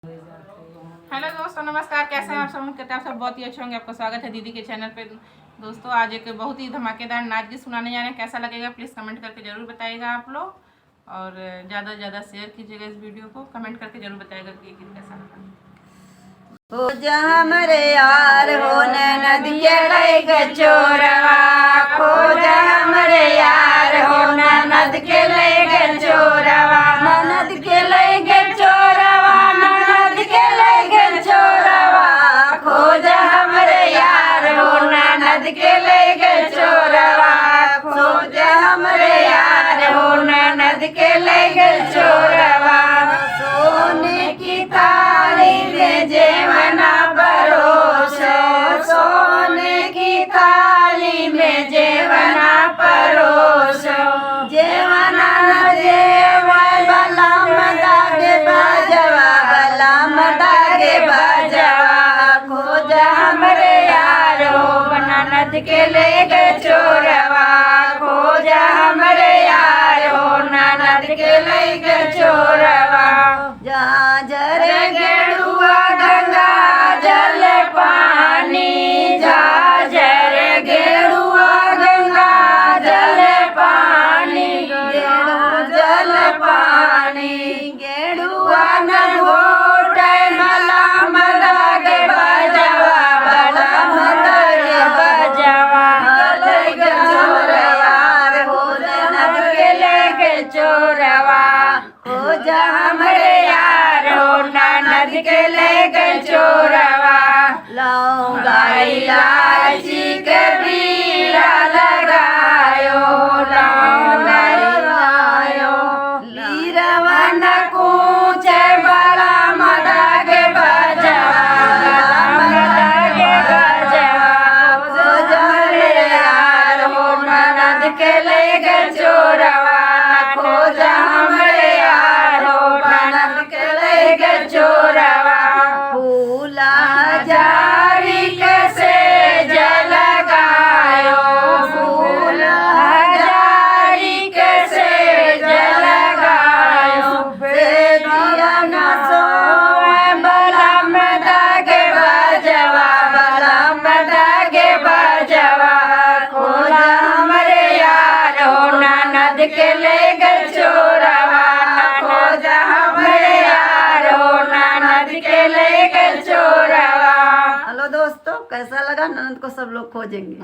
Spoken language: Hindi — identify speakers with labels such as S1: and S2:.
S1: हेलो दोस्तों, नमस्कार। कैसे हैं आप सब? कहते हैं आप सब बहुत ही अच्छे होंगे। आपका स्वागत है दीदी के चैनल पे। दोस्तों, आज एक बहुत ही धमाकेदार नाच गीत सुनाने जा रहे हैं। कैसा लगेगा प्लीज़ कमेंट करके ज़रूर बताइएगा आप लोग, और ज़्यादा से ज़्यादा शेयर कीजिएगा इस वीडियो को। कमेंट करके ज़रूर बताइएगा कि ये गीत कैसा लगा।
S2: हो जा हमरे यार हो ननद के लैके चोरवा, खो जा हमरे यार हो ननद के लैके चोरवा, ननद के लैके चोरवा, ननद के लैके चोरवा, खो जा हमरे यार हो ननद के लैके चोरवा, खो जा हमरे यार हो ननद के लैके चोरवा। सोने की थाली में जेवना परोसो, सोने की थाली में जेवना परोसो, जेवना न जेवा बलम दागे बजवा, बलम दागे बजवा, खो जा हमरे यार हो ननद के लेके चोरवा, खो जा हमरे यार हो ननद के लेके चोरवा। जहाँ जरे गेड़ुआ गंगा जल पानी, जहाँ जरे गेड़ुआ गंगा जल पानी, गेड़ुआ जल पानी, गेड़ुआ न घोटे मलाम दागे बजवा, बलम दागे बजवा, लेके चोरवा हो ननद के लेके चोरवा, हो जा हमरे यार हो ननद के लेके चोरवा। लौंगा इलायची के बीड़ा लगायो, लौंगा लगायो, लीरवा न कूचे बड़ा मदागे बजवा, मदागे बजवा, हो जा हमरे यार हो ननद के लेके चोरवा, खो जा हमरे यार हो ननद के लेके चोरवा। फूला हजारी कैसे जल गायो, फूला हजारी कैसे जल गायो, बेटिया न सोए बलम दागे बजवा, बलम दागे बजवा, खो जा हमरे यार हो ननद के लेके चोरवा, खो जा हमरे यार हो ननद के लेके चोरवा। हेलो दोस्तों, कैसा लगा? ननद को सब लोग खोजेंगे।